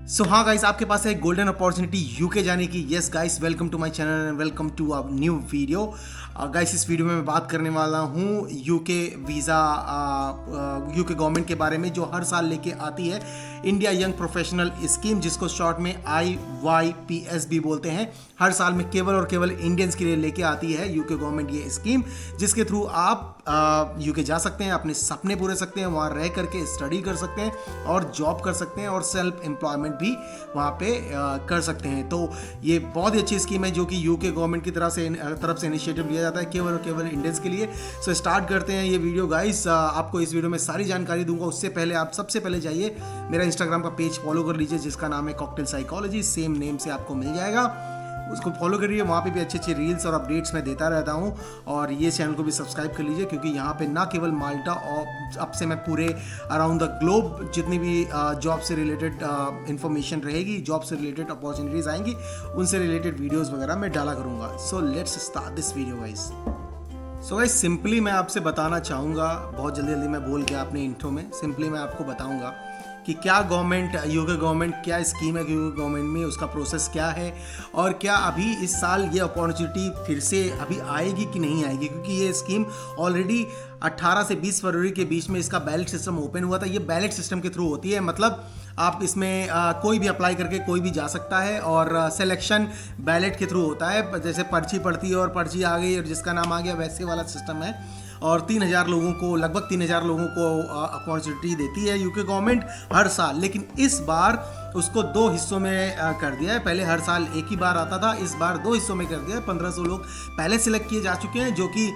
सो हाँ गाइस, आपके पास है एक गोल्डन अपॉर्चुनिटी यूके जाने की। Yes guys, welcome to my channel and welcome to a new video. Guys, इस वीडियो में मैं बात करने वाला हूँ यूके वीज़ा, यूके गवर्नमेंट के बारे में, जो हर साल लेके आती है इंडिया यंग प्रोफेशनल स्कीम, जिसको शॉर्ट में IYPS भी बोलते हैं। हर साल में केवल और केवल इंडियंस के लिए लेके आती है यूके गवर्नमेंट ये स्कीम, जिसके थ्रू आप यूके जा सकते हैं, अपने सपने पूरे सकते हैं, वहाँ रह करके स्टडी कर सकते हैं और जॉब कर सकते हैं और सेल्फ एम्प्लॉयमेंट भी वहाँ पे कर सकते हैं। तो ये बहुत ही अच्छी स्कीम है जो कि यूके गवर्नमेंट की तरफ से इनिशिएटिव लिया जाता है केवल और केवल इंडियंस के लिए। सो स्टार्ट करते हैं ये वीडियो गाइस। आपको इस वीडियो में सारी जानकारी दूंगा। उससे पहले आप सबसे पहले जाइए मेरा इंस्टाग्राम का पेज फॉलो कर लीजिए, जिसका नाम है कॉकटेल साइकोलॉजी। सेम नेम से आपको मिल जाएगा, उसको फॉलो करिए। वहाँ पे भी अच्छी अच्छी रील्स और अपडेट्स मैं देता रहता हूँ। और ये चैनल को भी सब्सक्राइब कर लीजिए, क्योंकि यहाँ पे ना केवल माल्टा और अब से मैं पूरे अराउंड द ग्लोब जितनी भी जॉब से रिलेटेड इन्फॉर्मेशन रहेगी, जॉब से रिलेटेड अपॉर्चुनिटीज़ आएंगी, उनसे रिलेटेड वीडियोज़ वगैरह मैं डाला करूँगा। So let's start this video guys. So guys, simply मैं आपसे बताना चाहूँगा, बहुत जल्दी जल्दी मैं बोल गया अपने इंट्रो में, सिंपली मैं आपको बताऊँगा कि क्या गवर्नमेंट, यूके गवर्नमेंट क्या स्कीम है यूके गवर्नमेंट में, उसका प्रोसेस क्या है, और क्या अभी इस साल ये अपॉर्चुनिटी फिर से अभी आएगी कि नहीं आएगी। क्योंकि ये स्कीम ऑलरेडी 18 से 20 फरवरी के बीच में इसका बैलेट सिस्टम ओपन हुआ था। ये बैलेट सिस्टम के थ्रू होती है, मतलब आप इसमें कोई भी अप्लाई करके कोई भी जा सकता है, और सिलेक्शन बैलेट के थ्रू होता है। जैसे पर्ची पड़ती है और पर्ची आ गई और जिसका नाम आ गया, वैसे वाला सिस्टम है। और 3,000 लोगों को, लगभग 3,000 लोगों को अपॉर्चुनिटी देती है यूके गवर्नमेंट हर साल। लेकिन इस बार उसको 2 हिस्सों में कर दिया है। पहले हर साल एक ही बार आता था, इस बार 2 हिस्सों में कर दिया है। 1,500 लोग पहले सिलेक्ट किए जा चुके हैं, जो कि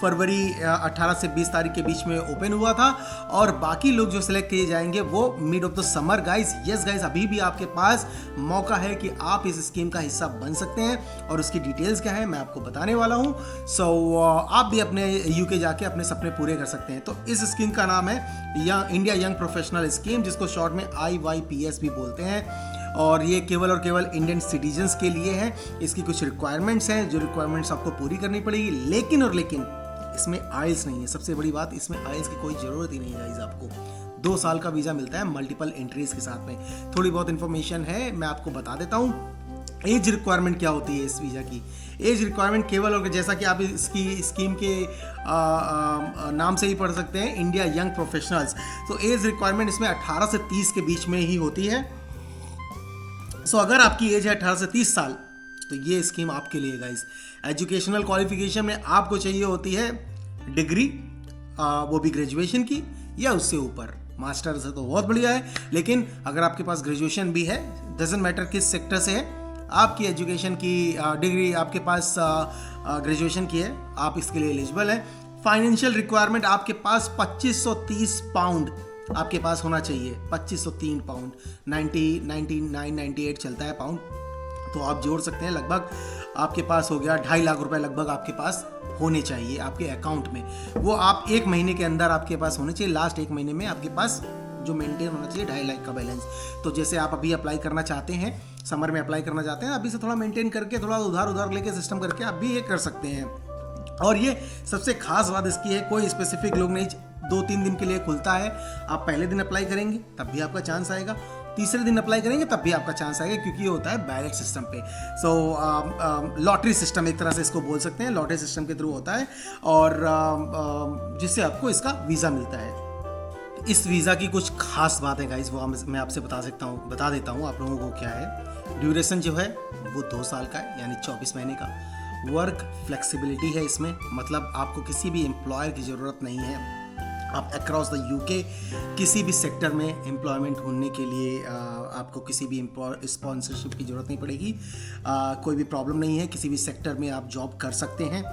फरवरी 18 से 20 तारीख के बीच में ओपन हुआ था। और बाकी लोग जो सिलेक्ट किए जाएंगे वो mid of the summer guys. Yes guys, अभी भी आपके पास मौका है कि आप इस स्कीम का हिस्सा बन सकते हैं, और उसकी डिटेल्स क्या है मैं आपको बताने वाला हूँ। सो आप भी अपने यूके जाके अपने सपने पूरे कर सकते हैं। तो इस स्कीम का नाम है इंडिया यंग प्रोफेशनल स्कीम, जिसको शॉर्ट में IYPS भी बोलते हैं। और ये केवल और केवल इंडियन सिटीजन्स के लिए है। इसकी कुछ रिक्वायरमेंट्स हैं, जो रिक्वायरमेंट्स आपको पूरी करनी पड़ेगी। लेकिन इसमें आइल्स नहीं है। सबसे बड़ी बात, इसमें आइल्स की कोई ज़रूरत ही नहीं है गाइस। आपको 2 साल का वीज़ा मिलता है मल्टीपल एंट्रीज के साथ में। थोड़ी बहुत इन्फॉर्मेशन है, मैं आपको बता देता हूँ। एज रिक्वायरमेंट क्या होती है इस वीज़ा की? एज रिक्वायरमेंट केवल, और जैसा कि आप इसकी स्कीम के नाम से ही पढ़ सकते हैं, इंडिया यंग प्रोफेशनल्स। तो एज रिक्वायरमेंट इसमें 18 से 30 के बीच में ही होती है। सो अगर आपकी एज है 18 से 30 साल, तो ये स्कीम आपके लिए गाइस। एजुकेशनल क्वालिफिकेशन में आपको चाहिए होती है डिग्री, वो भी ग्रेजुएशन की या उससे ऊपर। मास्टर्स है तो बहुत बढ़िया है, लेकिन अगर आपके पास ग्रेजुएशन भी है, डजेंट मैटर किस सेक्टर से है, आपकी एजुकेशन की डिग्री आपके पास ग्रेजुएशन की है, आप इसके लिए एलिजिबल है। फाइनेंशियल रिक्वायरमेंट, आपके पास 2530 पाउंड आपके पास होना चाहिए। 2503 पाउंड, 98 चलता है पाउंड, तो आप जोड़ सकते हैं। लगभग आपके पास हो गया 2.5 लाख रुपए, लगभग आपके पास होने चाहिए आपके अकाउंट में। वो आप 1 महीने के अंदर आपके पास होने चाहिए। लास्ट 1 महीने में आपके पास जो मेंटेन होना चाहिए 2.5 लाख का बैलेंस। तो जैसे आप अभी अप्लाई करना चाहते हैं, समर में अप्लाई करना चाहते हैं, अभी से थोड़ा मेंटेन करके, थोड़ा उधार लेके सिस्टम करके आप भी ये कर सकते हैं। और ये सबसे खास बात इसकी है, कोई स्पेसिफिक लोग नहीं, 2-3 दिन के लिए खुलता है। आप पहले दिन अप्लाई करेंगे तब भी आपका चांस आएगा, तीसरे दिन अप्लाई करेंगे तब भी आपका चांस आएगा, क्योंकि ये होता है बैलेट सिस्टम पे। सो लॉटरी सिस्टम एक तरह से इसको बोल सकते हैं, लॉटरी सिस्टम के थ्रू होता है, और जिससे आपको इसका वीज़ा मिलता है। इस वीज़ा की कुछ खास बात है गाइस, वो मैं आपसे बता देता हूँ आप लोगों को क्या है। ड्यूरेशन जो है वो 2 साल का है, यानी 24 महीने का। वर्क फ्लेक्सिबिलिटी है इसमें, मतलब आपको किसी भी एम्प्लॉयर की ज़रूरत नहीं है। आप अक्रॉस द यूके किसी भी सेक्टर में एम्प्लॉयमेंट ढूंढने के लिए आपको किसी भी स्पॉन्सरशिप की ज़रूरत नहीं पड़ेगी। कोई भी प्रॉब्लम नहीं है, किसी भी सेक्टर में आप जॉब कर सकते हैं।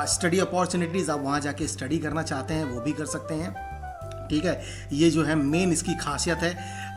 स्टडी अपॉर्चुनिटीज़, आप वहाँ जाके स्टडी करना चाहते हैं वो भी कर सकते हैं। ठीक है, ये जो है मेन इसकी खासियत है।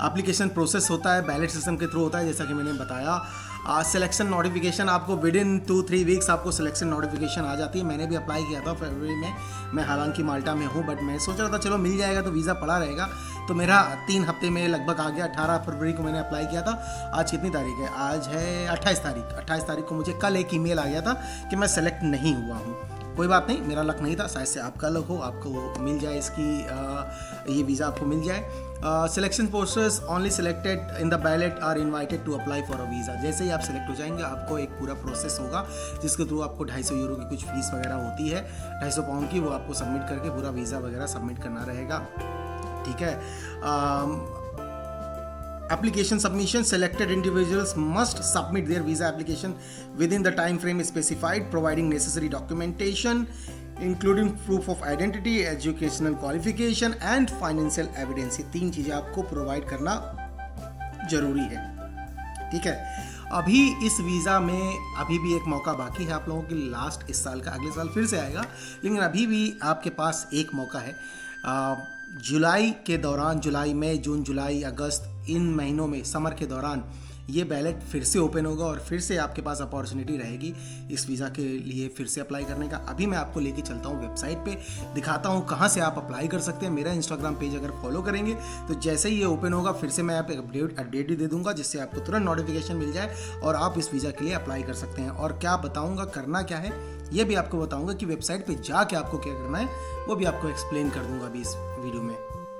एप्लीकेशन प्रोसेस होता है बैलेट सिस्टम के थ्रू होता है, जैसा कि मैंने बताया। सिलेक्शन नोटिफिकेशन आपको विदिन 2-3 वीक्स आपको सिलेक्शन नोटिफिकेशन आ जाती है। मैंने भी अप्लाई किया था फरवरी में। मैं हालांकि माल्टा में हूँ, बट मैं सोच रहा था चलो मिल जाएगा तो वीज़ा पड़ा रहेगा, तो मेरा 3 हफ्ते में लगभग आ गया। 18 फरवरी को मैंने अप्लाई किया था। आज कितनी तारीख है? आज है 28 तारीख। 28 तारीख को मुझे कल एक ईमेल आ गया था कि मैं सेलेक्ट नहीं हुआ हूँ। कोई बात नहीं, मेरा लक नहीं था, शायद से आपका लक हो, आपको मिल जाए इसकी ये वीज़ा आपको मिल जाए। Selection process only selected in the ballot are invited to apply for a visa. जैसे ही आप सिलेक्ट हो जाएंगे आपको एक पूरा प्रोसेस होगा जिसके थ्रू आपको 250 यूरो की कुछ फीस वगैरह होती है, 250 पाउंड की, वो आपको सबमिट करके पूरा वीज़ा वगैरह सबमिट करना रहेगा। ठीक है। Application submission, selected individuals must submit their visa application within the time frame specified, providing necessary documentation including proof of identity, educational qualification and financial evidence। ये 3 चीज़ें आपको प्रोवाइड करना जरूरी है। ठीक है। अभी इस वीज़ा में अभी भी एक मौका बाकी है आप लोगों के, लास्ट इस साल का, अगले साल फिर से आएगा, लेकिन अभी भी आपके पास एक मौका है। जुलाई के दौरान, जुलाई, मई, जून, जुलाई, अगस्त, इन महीनों में, समर के दौरान ये बैलेट फिर से ओपन होगा और फिर से आपके पास अपॉर्चुनिटी रहेगी इस वीज़ा के लिए फिर से अप्लाई करने का। अभी मैं आपको लेके चलता हूँ वेबसाइट पे, दिखाता हूँ कहाँ से आप अप्लाई कर सकते हैं। मेरा इंस्टाग्राम पेज अगर फॉलो करेंगे तो जैसे ही ये ओपन होगा फिर से मैं आप अपडेट ही दे दूँगा, जिससे आपको तुरंत नोटिफिकेशन मिल जाए और आप इस वीज़ा के लिए अप्लाई कर सकते हैं। और क्या बताऊँगा, करना क्या है ये भी आपको बताऊँगा कि वेबसाइट पर जाके आपको क्या करना है वो भी आपको एक्सप्लेन कर दूँगा अभी इस वीडियो में।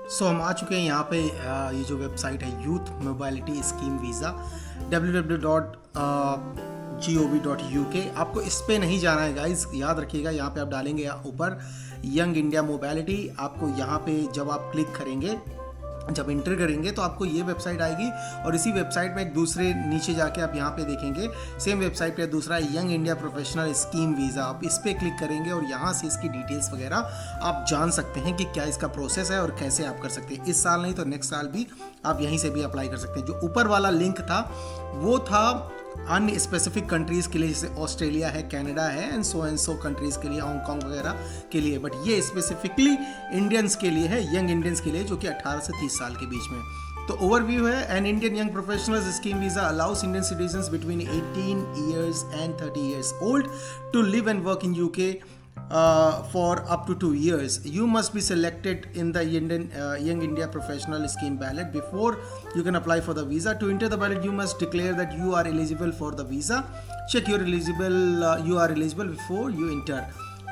सो हम आ चुके हैं यहाँ पे, ये जो वेबसाइट है youth mobility scheme visa www.gov.uk। आपको इस पे नहीं जाना है गाइज, याद रखिएगा। यहाँ पे आप डालेंगे ऊपर यंग इंडिया मोबिलिटी, आपको यहाँ पे जब आप क्लिक करेंगे, जब एंटर करेंगे तो आपको ये वेबसाइट आएगी और इसी वेबसाइट में एक दूसरे नीचे जाके आप यहाँ पे देखेंगे सेम वेबसाइट पे दूसरा young India professional scheme visa, आप इस पे क्लिक करेंगे और यहाँ से इसकी डिटेल्स वगैरह आप जान सकते हैं कि क्या इसका प्रोसेस है और कैसे आप कर सकते हैं। इस साल नहीं तो नेक्स्ट साल भी आप यहीं से भी अप्लाई कर सकते हैं। जो ऊपर वाला लिंक था वो था अन्य स्पेसिफिक कंट्रीज़ के लिए, जैसे ऑस्ट्रेलिया है, कनाडा है एंड सो कंट्रीज़ के लिए, हांगकॉन्ग वगैरह के लिए, बट ये स्पेसिफिकली इंडियंस के लिए है, यंग इंडियंस के लिए जो कि 18 से 30 साल के बीच में। तो ओवरव्यू है, an Indian young professionals scheme visa allows Indian citizens between 18 years and 30 years old to live and work in UK for up to 2 years. You must be selected in the Young India Professional Scheme ballot before you can apply for the visa. To enter the ballot, you must declare that you are eligible for the visa. Check you are eligible before you enter.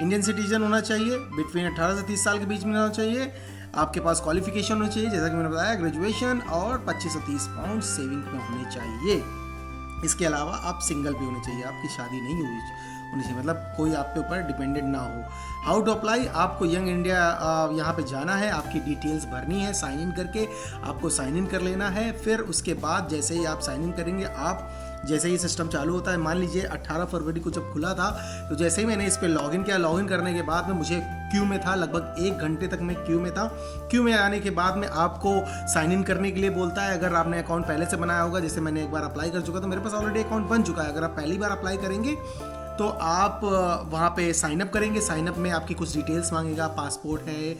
Indian citizen होना चाहिए, between 18 से 30 साल के बीच में होना चाहिए, आपके पास qualification होनी चाहिए, जैसा कि मैंने बताया ग्रेजुएशन, और 25 से 30 पाउंड सेविंग में होने चाहिए। इसके अलावा आप सिंगल भी होने चाहिए, आपकी शादी नहीं होनी चाहिए, मतलब कोई आप पे ऊपर डिपेंडेंट ना हो। हाउ टू अप्लाई, आपको यंग इंडिया यहाँ पे जाना है, आपकी डिटेल्स भरनी है, साइन इन करके आपको साइन इन कर लेना है। फिर उसके बाद जैसे ही आप साइन इन करेंगे, आप जैसे ही सिस्टम चालू होता है, मान लीजिए 18 फरवरी को जब खुला था, तो जैसे ही मैंने इस पर लॉगिन किया, लॉगिन करने के बाद में मुझे क्यू में था, लगभग 1 घंटे तक मैं क्यू में था। क्यू में आने के बाद में आपको साइन इन करने के लिए बोलता है। अगर आपने अकाउंट पहले से बनाया होगा, जैसे मैंने एक बार अप्लाई कर चुका, तो मेरे पास ऑलरेडी अकाउंट बन चुका है। अगर आप पहली बार अप्लाई करेंगे तो आप वहाँ पे साइन अप करेंगे। साइन अप में आपकी कुछ डिटेल्स मांगेगा, पासपोर्ट है,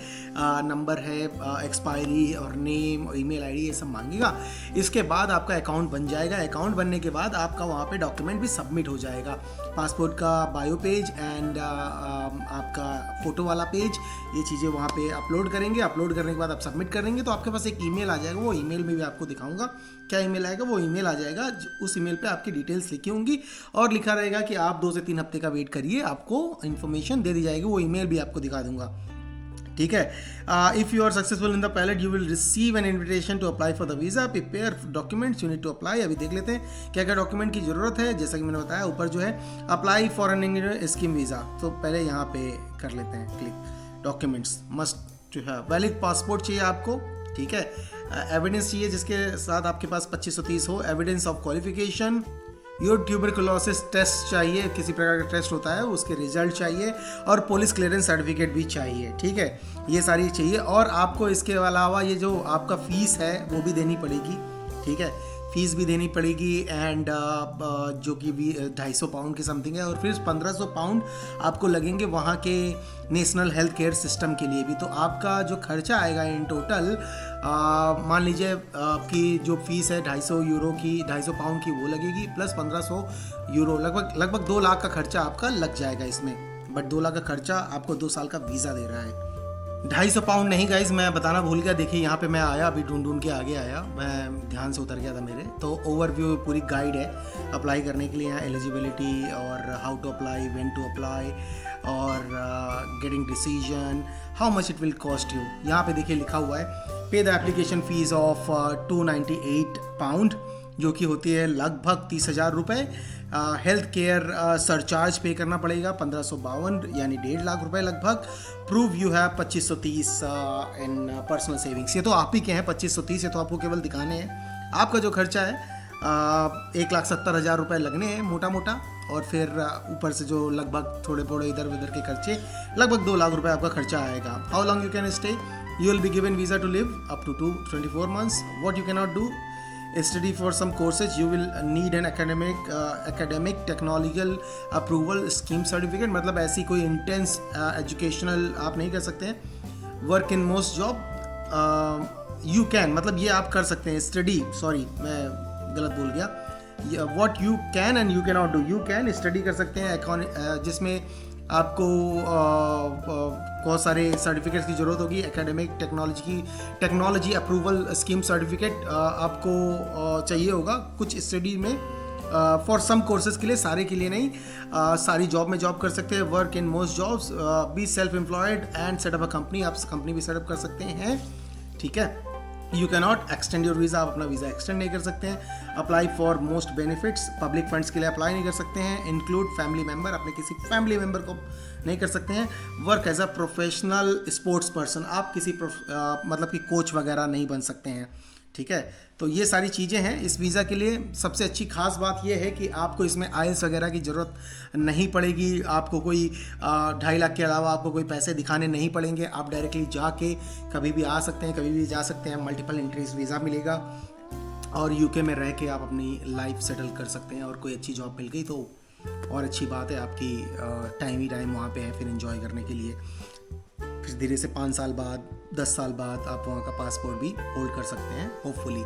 नंबर है, एक्सपायरी और नेम, ईमेल आईडी, ये सब मांगेगा। इसके बाद आपका अकाउंट बन जाएगा। अकाउंट बनने के बाद आपका वहाँ पे डॉक्यूमेंट भी सबमिट हो जाएगा, पासपोर्ट का बायो पेज एंड आपका फ़ोटो वाला पेज, ये चीज़ें वहाँ पे अपलोड करेंगे। अपलोड करने के बाद आप सबमिट करेंगे तो आपके पास एक ईमेल आ जाएगा। वो ईमेल में भी आपको दिखाऊंगा क्या ईमेल आएगा। वो ईमेल आ जाएगा, उस ईमेल पे आपकी डिटेल्स लिखी होंगी और लिखा रहेगा कि आप 2 से 3 हफ्ते का वेट करिए, आपको इन्फॉर्मेशन दे दी जाएगी। वो ईमेल भी आपको दिखा दूंगा, ठीक है। If you are successful in the pilot you will receive an invitation to apply for the visa. Prepare documents you need to apply. अभी देख लेते हैं क्या क्या डॉक्यूमेंट की ज़रूरत है। जैसा कि मैंने बताया ऊपर जो है apply for an Indian scheme visa, तो पहले यहाँ पे कर लेते हैं click. Documents must to have valid passport चाहिए आपको, ठीक है। एविडेंस चाहिए जिसके साथ आपके पास 2530 हो। Evidence of qualification, your tuberculosis test चाहिए, किसी प्रकार का टेस्ट होता है उसके रिजल्ट चाहिए, और पुलिस क्लियरेंस सर्टिफिकेट भी चाहिए, ठीक है। ये सारी चाहिए। और आपको इसके अलावा ये जो आपका फ़ीस है वो भी देनी पड़ेगी, ठीक है, फ़ीस भी देनी पड़ेगी। एंड जो कि भी 250 पाउंड की समथिंग है। और फिर 1500 पाउंड आपको लगेंगे वहाँ के नेशनल हेल्थ केयर सिस्टम के लिए भी। तो आपका जो खर्चा आएगा इन टोटल, मान लीजिए आपकी जो फ़ीस है 250 यूरो की, 250 पाउंड की, वो लगेगी, प्लस 1500 यूरो, लगभग 2 लाख का खर्चा आपका लग जाएगा इसमें। बट 2 लाख का खर्चा आपको 2 साल का वीज़ा दे रहा है। 250 पाउंड नहीं गाइज, मैं बताना भूल गया। देखिए यहाँ पे मैं आया, अभी ढूंढ के आगे आया, मैं ध्यान से उतर गया था मेरे। तो ओवरव्यू पूरी गाइड है अप्लाई करने के लिए, यहाँ एलिजिबिलिटी और how to apply, when to apply, और getting decision, how much it will cost you. यहाँ पे देखिए लिखा हुआ है पे द एप्लीकेशन फीस ऑफ £298, जो कि होती है लगभग 30,000 रुपये। हेल्थ केयर सरचार्ज पे करना पड़ेगा 1552 यानी 1.5 लाख रुपए लगभग। Prove you have 2530 in personal savings. ये तो आप ही के हैं 2530, ये तो आपको केवल दिखाने हैं। आपका जो खर्चा है 1,70,000 रुपये लगने हैं मोटा मोटा, और फिर ऊपर से जो लगभग थोड़े थोड़े इधर उधर के खर्चे, लगभग 2 लाख रुपए आपका खर्चा आएगा। How long you can stay, you will be given visa to live up to 24 months। What you can not do, study for some courses, you will need an academic technological approval scheme certificate। मतलब ऐसी कोई intense educational आप नहीं कर सकते हैं। work in most job you can, मतलब ये आप कर सकते हैं। study, sorry मैं गलत बोल गया। what you can and you cannot do, you can study कर सकते हैं जिसमें आपको बहुत सारे सर्टिफिकेट्स की ज़रूरत होगी। Academic technology approval scheme certificate आपको चाहिए होगा कुछ स्टडी में, फॉर सम कोर्सेज के लिए, सारे के लिए नहीं। सारी जॉब में जॉब कर सकते हैं। Work in most jobs, be self employed and setup a company, आप कंपनी भी सेटअप कर सकते हैं, ठीक है। You can not extend your visa, आप अपना वीज़ा एक्सटेंड नहीं कर सकते हैं। Apply for most benefits, public funds के लिए अप्लाई नहीं कर सकते हैं। इंक्लूड फैमिली मेम्बर, अपने किसी फैमिली मेम्बर को नहीं कर सकते हैं। Work as a professional sports person, आप किसी मतलब कि कोच वगैरह नहीं बन सकते हैं, ठीक है। तो ये सारी चीज़ें हैं इस वीज़ा के लिए। सबसे अच्छी खास बात यह है कि आपको इसमें आइल्स वगैरह की ज़रूरत नहीं पड़ेगी। आपको कोई 2.5 लाख के अलावा आपको कोई पैसे दिखाने नहीं पड़ेंगे। आप डायरेक्टली जाके कभी भी आ सकते हैं, कभी भी जा सकते हैं। मल्टीपल एंट्रीज वीज़ा मिलेगा और यूके में रह के आप अपनी लाइफ सेटल कर सकते हैं। और कोई अच्छी जॉब मिल गई तो और अच्छी बात है, आपकी टाइम ही टाइम वहाँ पे है फिर एंजॉय करने के लिए। फिर धीरे से 5 साल बाद, 10 साल बाद आप वहाँ का पासपोर्ट भी होल्ड कर सकते हैं होपफुली।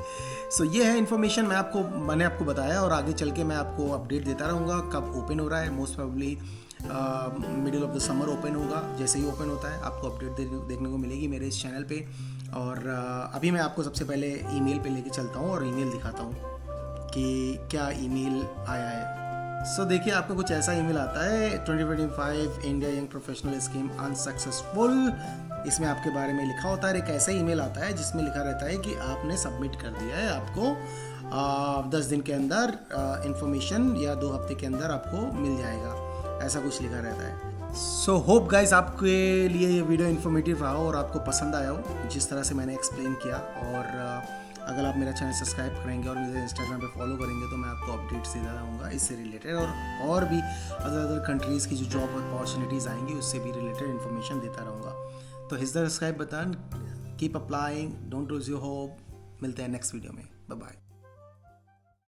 सो ये है इन्फॉर्मेशन मैंने आपको बताया, और आगे चल के मैं आपको अपडेट देता रहूँगा कब ओपन हो रहा है। Most probably middle of the summer open होगा। जैसे ही ओपन होता है आपको अपडेट देखने को मिलेगी मेरे इस चैनल पे। और अभी मैं आपको सबसे पहले ईमेल पे लेके चलता हूँ और ईमेल दिखाता हूँ कि क्या ईमेल आया है। सो देखिए आपको कुछ ऐसा ईमेल आता है, 2025 India young professional scheme unsuccessful. इसमें आपके बारे में लिखा होता है। एक ऐसा ईमेल आता है जिसमें लिखा रहता है कि आपने सबमिट कर दिया है, आपको 10 दिन के अंदर इन्फॉर्मेशन या 2 हफ्ते के अंदर आपको मिल जाएगा, ऐसा कुछ लिखा रहता है। सो होप गाइज आपके लिए ये वीडियो इन्फॉर्मेटिव रहा हो और आपको पसंद आया हो जिस तरह से मैंने एक्सप्लेन किया। और अगर आप मेरा चैनल सब्सक्राइब करेंगे और मुझे इंस्टाग्राम पे फॉलो करेंगे तो मैं आपको अपडेट्स देता रहूँगा इससे रिलेटेड, और भी अदर कंट्रीज़ की जो जॉब अपॉर्चुनिटीज़ आएंगी उससे भी रिलेटेड इन्फॉर्मेशन देता रहूँगा। तो hit the subscribe button, keep applying, don't lose your hope. मिलते हैं नेक्स्ट वीडियो में, बाय बाय।